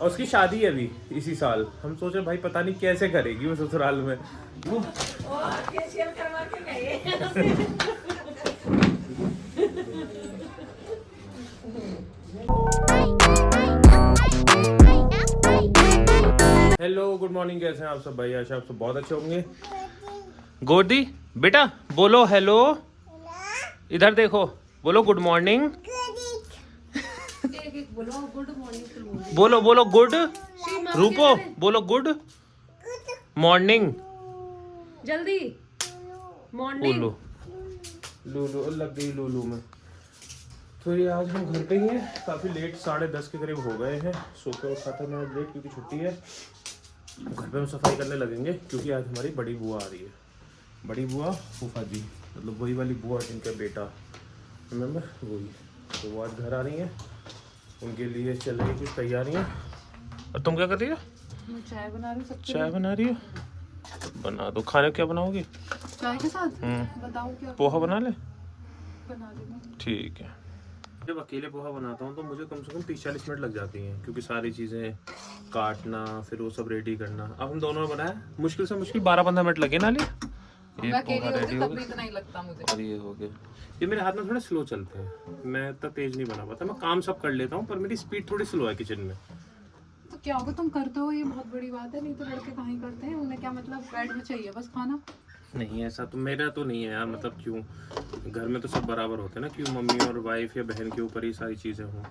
और उसकी शादी है अभी इसी साल। हम सोचे भाई पता नहीं कैसे करेगी वो ससुराल में वो। हेलो गुड मॉर्निंग, कैसे हैं आप सब भाई? आशा आप सब बहुत अच्छे होंगे। गोदी बेटा बोलो हेलो, इधर देखो, बोलो गुड मॉर्निंग, बोलो बोलो गुड, रूपो बोलो गुड मॉर्निंग, जल्दी मॉर्निंग। लूलू लूलू लग गई लूलू में। तो ये आज हम घर पे ही हैं, काफ़ी लेट 10:30 के करीब हो गए हैं। सो के उठा था मैं लेट क्योंकि छुट्टी है। घर पे हम सफाई करने लगेंगे क्योंकि आज हमारी बड़ी बुआ आ रही है। बड़ी बुआ फूफा जी, मतलब वही वाली बुआ जिनका बेटा रिमेंबर वही। तो वो आज घर आ रही हैं, उनके लिए चल रही कुछ तैयारियाँ। और तुम क्या कर रही हो? मैं चाय बना रही हूँ। चाय बना रही हो? बना दो। खाने क्या बनाओगी? चाय के साथ बताऊँ क्या? पोहा बना ले। बना देना। ठीक है। जब अकेले पोहा बनाता हूँ तो मुझे कम से कम 30-40 मिनट लग जाती हैं क्योंकि सारी चीज़ें काटना फिर वो सब रेडी करना। अब हम दोनों ने बनाया, मुश्किल से मुश्किल 12-15 मिनट लगे ना लिए। मैं अकेली होती तब भी इतना ही लगता मुझे। और ये हो गया। ये मेरे हाथ में थोड़े स्लो चलते हैं, मैं इतना तेज नहीं बना पाता। मैं काम सब कर लेता हूँ पर मेरी स्पीड थोड़ी स्लो है किचन में। तो क्या होगा, तुम करते हो ये बहुत बड़ी बात है। नहीं तो लड़के कहाँ ही करते हैं, उन्हें क्या मतलब बेड में चाहिए बस खाना। नहीं ऐसा तो मेरा तो नहीं है यार, मतलब क्यों, घर में तो सब बराबर होते हैं ना, क्यों मम्मी और वाइफ या बहन के ऊपर ही सारी चीज़ें हों।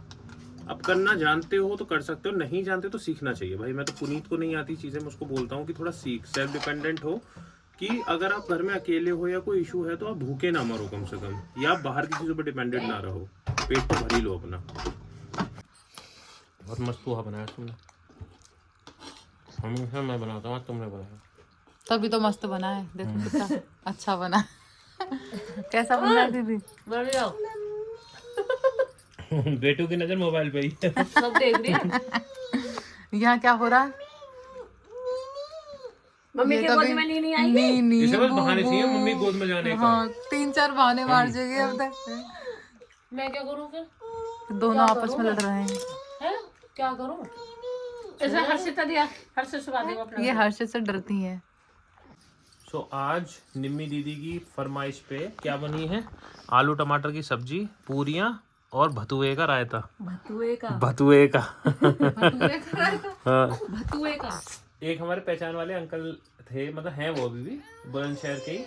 अब करना जानते हो तो कर सकते हो, नहीं जानते तो सीखना चाहिए भाई। मैं तो पुनीत को नहीं आती चीज़ें, मैं उसको बोलता हूँ कि थोड़ा सीख, सेल्फ डिपेंडेंट हो। कि अगर आप घर में अकेले हो या कोई इशू है तो आप भूखे ना मरो कम से कम, या बाहर की चीज़ों पर डिपेंडेंट ना रहो। पेट तो भर ही लो अपना। बहुत मस्त पोहा बनाया तुमने। हमेशा मैं बनाता हूँ, आज तुमने बनाया। तभी तो मस्त बना है, देखो कितना अच्छा बना। कैसा बन रहा है दीदी? बढ़िया। बेटू की नजर मोबाइल पे ही सब देख रही है। यहाँ क्या हो रहा है? मम्मी के गोद में नहीं आई। नहीं इसे बस बहाने चाहिए मम्मी गोद में जाने का। हाँ 3-4 बहाने मार जाएगी अब तक। मैं क्या करूँ फिर? दोनों आपस में लड़ रहे हैं। क्या करूँ? ऐसे हर्षित दिया, हर्षित से बातें अपना। ये हर्षित से डरती है। सो आज निम्मी दीदी की फरमाइश पे क्या बनी है? आलू टमाटर की सब्जी, पूरियां और भतुए का रायता। भतुए का भतुए का रायता। हाँ। भतुए का। एक हमारे पहचान वाले अंकल थे, मतलब हैं वो अभी भी बुलंदशहर के ही।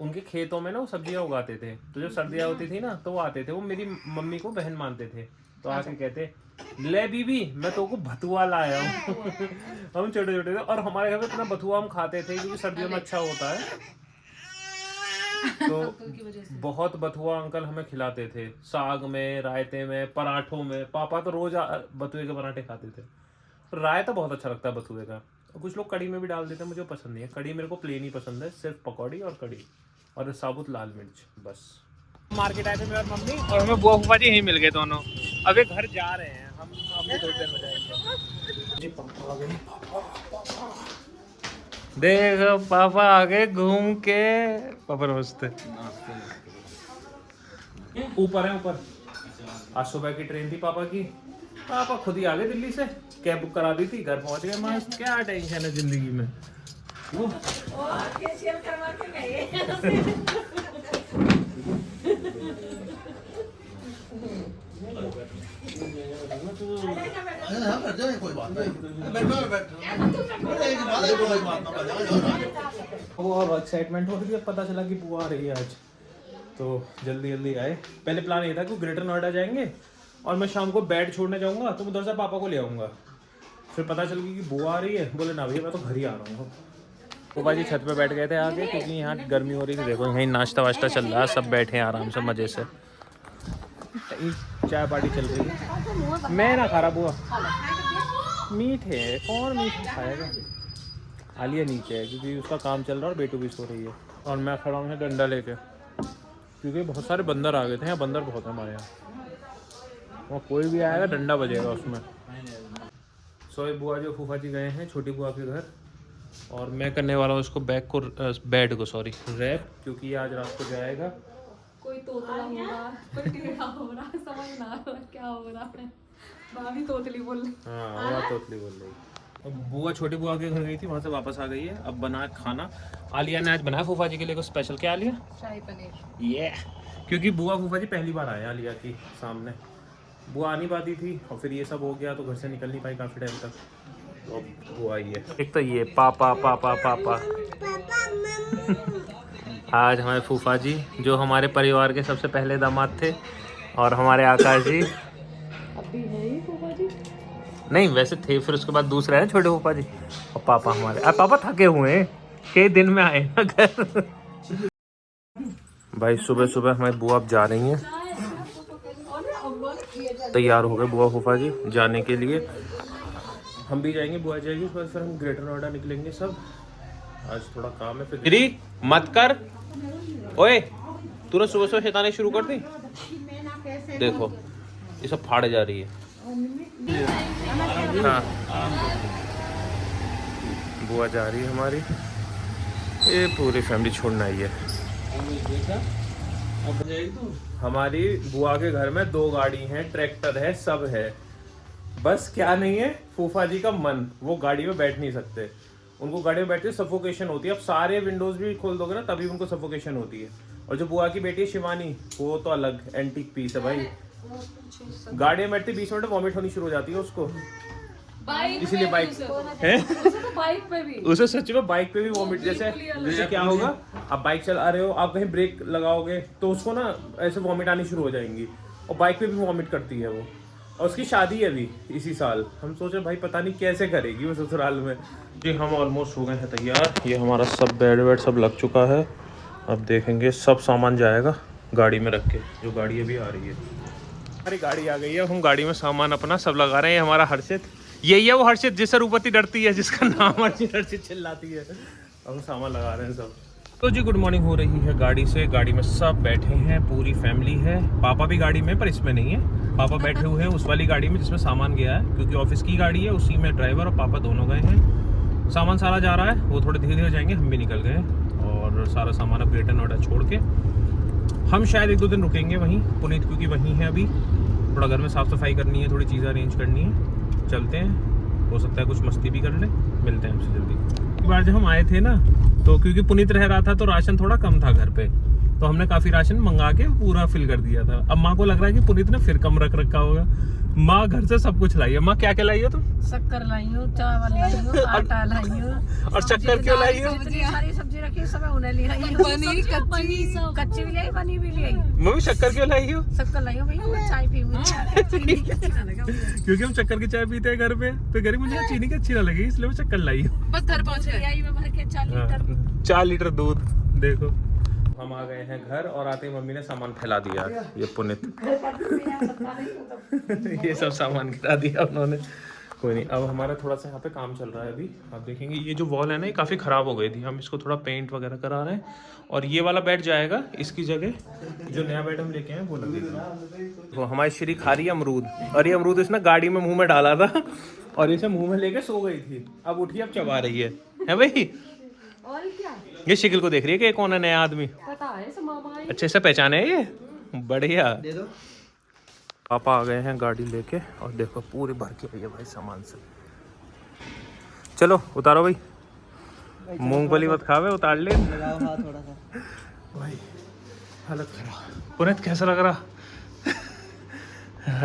उनके खेतों में ना वो सब्जियां उगाते थे, तो जब सर्दियां होती थी ना तो वो आते थे। वो मेरी मम्मी को बहन मानते थे, तो आके कहते ले बीबी मैं तो को भतुआ लाया हूँ। हम छोटे छोटे थे और हमारे घर में इतना भतुआ हम खाते थे क्योंकि सर्दियों में अच्छा होता है। तो बहुत बथुआ अंकल हमें खिलाते थे, साग में, रायते में, पराठों में। पापा तो रोज बथुए के पराठे खाते थे। रायता बहुत अच्छा लगता है बथुए का। कुछ लोग कड़ी में भी डाल देते हैं, मुझे पसंद नहीं है कड़ी। मेरे को प्लेन ही पसंद है, सिर्फ पकौड़ी और कड़ी और साबुत लाल मिर्च बस। मार्केट आए थे मेरे मम्मी और हमें बुआ फूफा जी यहीं मिल गए दोनों। अभी घर जा रहे हैं हम भी थोड़ी देर में जाएंगे। जी पापा आ गए। देखो पापा आ गए घूम के। पापा नमस्ते। ऊपर है ऊपर। आज सुबह की ट्रेन थी पापा की, पापा खुद ही आ गए दिल्ली से। कैब बुक करा दी थी, घर पहुंच गए मस्त। क्या टेंशन है जिंदगी में। कोई बात नहीं। वो एक्साइटमेंट हो रही है, पता चला कि बुआ आ रही है आज, तो जल्दी जल्दी आए। पहले प्लान ये था कि ग्रेटर नोएडा जाएंगे और मैं शाम को बैट छोड़ने जाऊंगा तो उधर से पापा को ले आऊंगा। फिर पता चल गई कि बुआ आ रही है, बोले ना भैया मैं तो घर ही आ रहा हूँ। बुआ जी छत पे बैठ गए थे आगे क्योंकि यहाँ गर्मी हो रही थी। देखो यहीं नाश्ता वाश्ता चल रहा है, सब बैठे हैं आराम से मज़े से। चाय पार्टी चल रही है। मैं ना खा रहा बुआ, मीठे है कौन मीठा खाएगा। आलिया नीचे है क्योंकि उसका काम चल रहा है और बेटू भी सो रही है और मैं खड़ा हूँ डंडा लेके क्योंकि बहुत सारे बंदर आ गए थे। यहाँ बंदर बहुत है हमारे यहाँ, वहाँ कोई भी आएगा डंडा बजेगा उसमें। सो बुआ जो फूफा जी गए हैं छोटी बुआ के घर और मैं करने वाला हूँ इसको बेड को रैप क्योंकि ये आज रात को जाएगा। कोई तोतला हो रहा, कोई टेढ़ा हो रहा, समझ ना आ रहा क्या हो रहा है। भाभी तोतली बोल रही। हाँ वो तोतली बोल रही। अब बुआ छोटी बुआ के घर गई थी, वहाँ से वापस आ गई है। अब बना खाना आलिया ने आज बनाया फूफा जी के लिए कुछ स्पेशल। क्या आलिया? शाही पनीर। ये क्योंकि बुआ फूफा जी पहली बार आए आलिया की सामने, बुआ आ नहीं पाती थी और फिर ये सब हो गया तो घर से निकल नहीं पाई काफ़ी टाइम तक, तो अब बुआ आई है। एक तो ये पापा पापा पापा। आज हमारे फूफा जी जो हमारे परिवार के सबसे पहले दामाद थे, और हमारे आकाश जी अभी है ही फूफा जी नहीं वैसे थे, फिर उसके बाद दूसरे हैं छोटे फूफा जी, और पापा हमारे। अब पापा थके हुए हैं, कई दिन में आए ना घर। भाई सुबह सुबह हमारी बुआ अब जा रही हैं, तैयार हो गए बुआ फूफा जी जाने के लिए। हम भी जाएंगे, बुआ जाएगी, उसके बाद फिर हम ग्रेटर नोएडा निकलेंगे सब। आज थोड़ा काम है। फिर मत कर ओए, तूने सुबह सुबह शैतानी शुरू कर दी। देखो ये सब फाड़े जा रही है। हाँ बुआ जा रही है हमारी, ये पूरी फैमिली छोड़ना ही है। हमारी बुआ के घर में 2 गाड़ी हैं, ट्रैक्टर है, सब है, बस क्या नहीं है फूफा जी का मन, वो गाड़ी में बैठ नहीं सकते। उनको गाड़ी में बैठते सफोकेशन होती है। अब सारे विंडोज भी खोल दोगे ना तभी उनको सफोकेशन होती है। और जो बुआ की बेटी है शिवानी, वो तो अलग एंटीक पीस है भाई। गाड़ी में बैठते 20 मिनट वॉमिट होनी शुरू हो जाती है उसको, इसीलिए बाइक है बाइक पे भी, उसे सच में बाइक पे भी वॉमिट। जैसे क्या होगा, आप बाइक चला रहे हो, आप कहीं ब्रेक लगाओगे तो उसको ना ऐसे वॉमिट आनी शुरू हो जाएंगी, और बाइक पे भी वॉमिट करती है वो। और उसकी शादी है अभी इसी साल। हम सोचे भाई पता नहीं कैसे करेगी वो ससुराल में। जी हम ऑलमोस्ट हो गए हैं तैयार। ये हमारा सब बेड वेड सब लग चुका है। अब देखेंगे सब सामान जाएगा गाड़ी में रख के, जो गाड़ी अभी आ रही है। हमारी गाड़ी आ गई है, हम गाड़ी में सामान अपना सब लगा रहे हैं। हमारा हर्षित, यही है वो हर्षित जिससे रूपति डरती है, जिसका नाम हर्षित चिल्लाती है। अब हम सामान लगा रहे हैं सब। तो जी गुड मॉर्निंग हो रही है गाड़ी से। गाड़ी में सब बैठे हैं, पूरी फैमिली है। पापा भी गाड़ी में, पर इसमें नहीं है। पापा बैठे हुए हैं उस वाली गाड़ी में जिसमें सामान गया है, क्योंकि ऑफिस की गाड़ी है, उसी में ड्राइवर और पापा दोनों गए हैं। सामान सारा जा रहा है, वो थोड़े धीरे धीरे जाएंगे। हम भी निकल गए और सारा सामान अब ग्रेटर नोएडा छोड़ के हम शायद 1-2 दिन रुकेंगे वहीं। पुनीत क्योंकि वहीं है अभी, थोड़ा घर में साफ़ सफाई करनी है, थोड़ी चीज़ें अरेंज करनी है। चलते हैं, हो सकता है कुछ मस्ती भी कर ले। मिलते हैं हमसे जल्दी। एक बार जब हम आए थे ना, तो क्योंकि पुनीत रह रहा था तो राशन थोड़ा कम था घर पे, तो हमने काफ़ी राशन मंगा के पूरा फिल कर दिया था। अब माँ को लग रहा है कि पुनीत ने फिर कम रख रखा होगा। माँ घर से सब कुछ लाई है। माँ क्या क्या लाई हो तुम? शक्कर लाई हो, चावल लाई हो, आटा लाई हो। और शक्कर क्यों लाई हो? सारी सब्जी रखी सब उन्हें ली आई। पनीर कच्ची भी लाई, बनी भी लाई। मम्मी शक्कर क्यों लाई हो? शक्कर लाई हो भैया, चाय पी क्योंकि हम शक्कर की चाय पीते हैं घर पे, तो घर मुझे चीनी की अच्छी ना लगी, इसलिए मैं शक्कर लाई हूँ। बस घर पहुँच गई में भर के 4 लीटर दूध। देखो हम आ गए हैं घर, और आते ही मम्मी ने सामान फैला दिया। ये पुनीत ये सब सामान गिरा दिया उन्होंने। कोई नहीं, अब हमारा थोड़ा सा यहाँ पे काम चल रहा है अभी। आप देखेंगे ये जो वॉल है ना, ये काफ़ी ख़राब हो गई थी। हम इसको थोड़ा पेंट वगैरह करा रहे हैं, और ये वाला बेड जाएगा इसकी जगह। जो नया बेड हम लेके आए वो लगेगा। वो हमारी श्री खा रही है अमरूद, और ये अमरूद इसने गाड़ी में मुँह में डाला था और इसे मुँह में लेके सो गई थी। अब उठी, अब चबा रही है भाई। और क्या, ये शक्ल को देख रही है कि कौन है नया आदमी। पता है इसे मामा है। अच्छे से पहचाने है ये, बढ़िया। दे दो। पापा आ गए हैं गाड़ी लेके, और देखो पूरी भर के आई है भाई सामान से। चलो उतारो भाई, मूंगफली मत खावे, उतार ले। थोड़ा सा भाई हालत खराब। पुनीत कैसा लग रहा?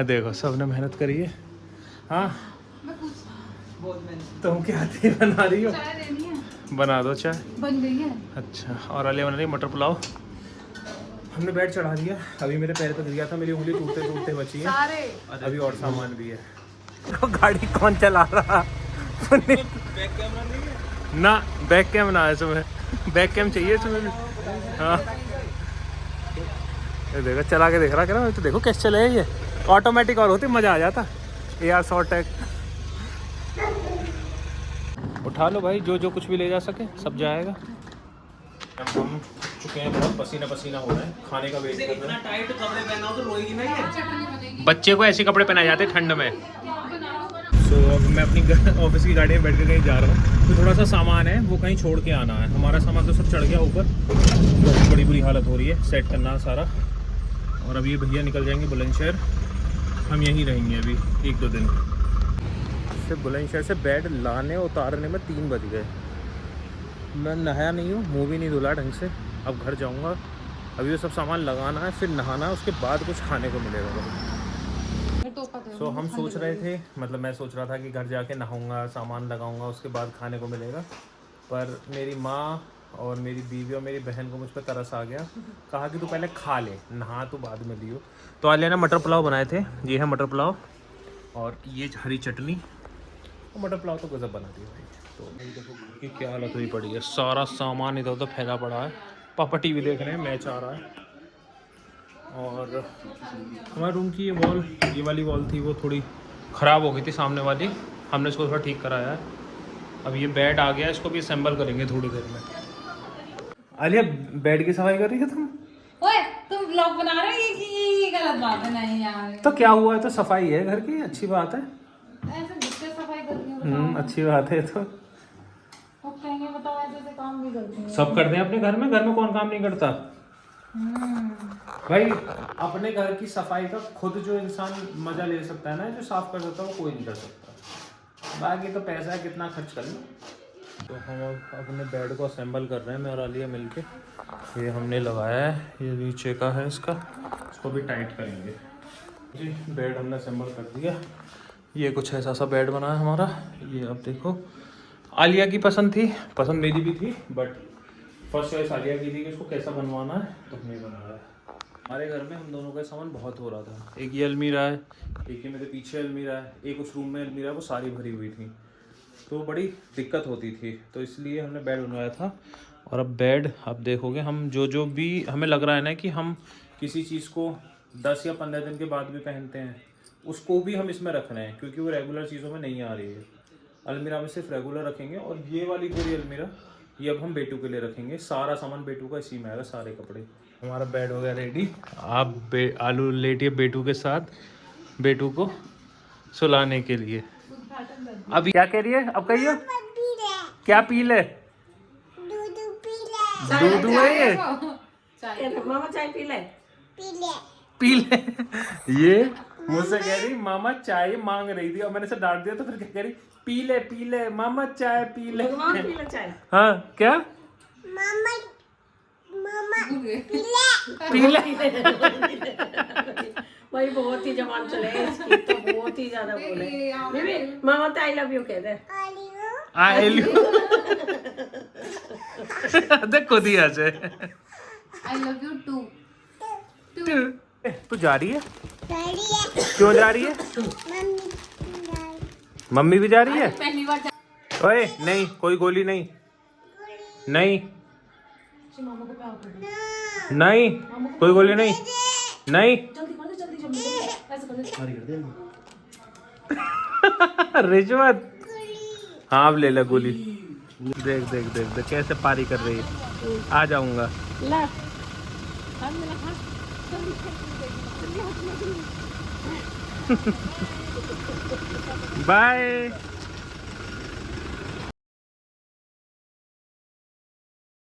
देखो सबने मेहनत करी है। हाँ तुम क्या आती बना रही हो? बना दो चाय, बन गई है। अच्छा, और आलिया बना रही मटर पुलाव। हमने बेड चढ़ा दिया। अभी मेरे पैर पे गिर गया था, मेरी उंगली टूटते टूटते बची है। अभी और सामान भी है। तो गाड़ी कौन चला रहा? बैक कैमरा नहीं है ना, बैक कैम ना है इसमें, बैक कैम चाहिए इसमें। हाँ ये देखो चला के देख रहा क्या, तो देखो कैसे चले। ये ऑटोमेटिक और होती मज़ा आ जाता। AR शॉर्टेक उठा लो भाई, जो जो कुछ भी ले जा सके सब जाएगा। हम चुके हैं, बहुत पसीना पसीना हो रहा है, खाने का वेट कर रहे हैं। टाइट कपड़े पहनाओ तो रोएगी ना ये। बच्चे को ऐसे कपड़े पहनाए जाते हैं ठंड में। सो अब मैं अपनी ऑफिस की गाड़ी में बैठ के कहीं जा रहा हूँ, तो थोड़ा सा सामान है वो कहीं छोड़ के आना है। हमारा सामान तो सब चढ़ गया ऊपर, बड़ी बुरी हालत हो रही है, सेट करना सारा। और अब ये भैया निकल जाएंगे बुलंदशहर, हम यहीं रहेंगे अभी 1-2 दिन। से बुलंदशहर से बेड लाने उतारने में 3 बज गए। मैं नहाया नहीं हूँ, मुँह भी नहीं धुला ढंग से। अब घर जाऊँगा, अभी वो सब सामान लगाना है, फिर नहाना है, उसके बाद कुछ खाने को मिलेगा। सो हम सोच रहे थे, मतलब मैं सोच रहा था कि घर जाके नहाऊंगा, सामान लगाऊंगा, उसके बाद खाने को मिलेगा। पर मेरी माँ और मेरी बीवी और मेरी बहन को मुझ पर तरस आ गया। कहा कि तू पहले खा ले, नहा तो बाद में लियो। तो आलिया ने मटर पुलाव बनाए थे। ये है मटर पुलाव और ये हरी चटनी। मटर पुलाव तो गजब बनाती है भाई। तो देखो कि क्या हालत हुई पड़ी है, सारा सामान इधर उधर फैला पड़ा है। पापा टीवी देख रहे हैं, मैच आ रहा है। और हमारे रूम की ये वाली वॉल थी, वो थोड़ी ख़राब हो गई थी सामने वाली। हमने इसको थोड़ा ठीक कराया है। अब ये बेड आ गया, इसको भी असेंबल करेंगे थोड़ी देर में। आलिया, बेड की सफाई कर रही है तुम? ओए, तुम ब्लॉग बना रहे हो कि गलत बात है? नहीं यार, तो क्या हुआ है, तो सफाई है घर की, अच्छी बात है। ऐसे गुस्से सफाई करती हूँ। अच्छी बात है। तो कहेंगे बताओ, ऐसे काम भी करती हूँ। सब करते हैं अपने घर में, घर में कौन काम नहीं करता भाई। अपने घर की सफाई का खुद जो इंसान मजा ले सकता है ना, जो साफ कर सकता है, वो कोई नहीं कर सकता। बाकी तो पैसा है, कितना खर्च कर लो। तो हम अपने बेड को असेंबल कर रहे हैं, मैं और आलिया मिलके। ये हमने लगाया है, ये नीचे का है इसका, इसको भी टाइट करेंगे जी। बेड हमने असेंबल कर दिया। ये कुछ ऐसा सा बेड बना है हमारा। ये अब देखो, आलिया की पसंद थी, पसंद मेरी भी थी, बट फर्स्ट चॉइस आलिया की थी कि इसको कैसा बनवाना है, तो हमने बनाया है। हमारे घर में हम दोनों का सामान बहुत हो रहा था। एक ये अलमीरा है, एक ये मेरे पीछे अलमीरा है, एक उस रूम में अलमीरा है, वो सारी भरी हुई थी, तो बड़ी दिक्कत होती थी। तो इसलिए हमने बेड बनवाया था। और अब बेड आप देखोगे, हम जो भी हमें लग रहा है ना कि हम किसी चीज़ को 10 या 15 दिन के बाद भी पहनते हैं, उसको भी हम इसमें रख रहे हैं, क्योंकि वो रेगुलर चीज़ों में नहीं आ रही है। अलमीरा में सिर्फ रेगुलर रखेंगे। और ये वाली पूरी अलमीरा, ये अब हम बेटू के लिए रखेंगे। सारा सामान बेटू का इसी में आएगा, सारे कपड़े। हमारा बेड हो गया रेडी। आप आलू लेटिए बेटू के साथ, बेटू को सुलाने के लिए। अब क्या कह रही है, अब कहिए क्या पी ले? दूध है ये, मामा चाय पी ले। पी ले। ये मुझसे कह रही मामा चाय मांग रही थी, और मैंने से डांट दिया, तो फिर क्या कह रही, पी ले मामा चाय पी ले। पी ले चाय। हाँ क्या, मामा पी ले। भाई बहुत ही जवान चले गए इसकी, तो बहुत ही ज्यादा बोले। बेबी मामा तो आई लव यू कह दे। आई लव देख खुद ही आ जाए। I love you too. तू जा रही है? क्यों जा रही है? मम्मी भी जा रही है? पहली बार ओए नहीं, कोई गोली नहीं, नहीं नहीं, कोई गोली नहीं, नहीं। रिश्वत। हाँ अब ले ले गोली। देख देख देख देख कैसे पारी कर रही है। आ जाऊंगा। बाय।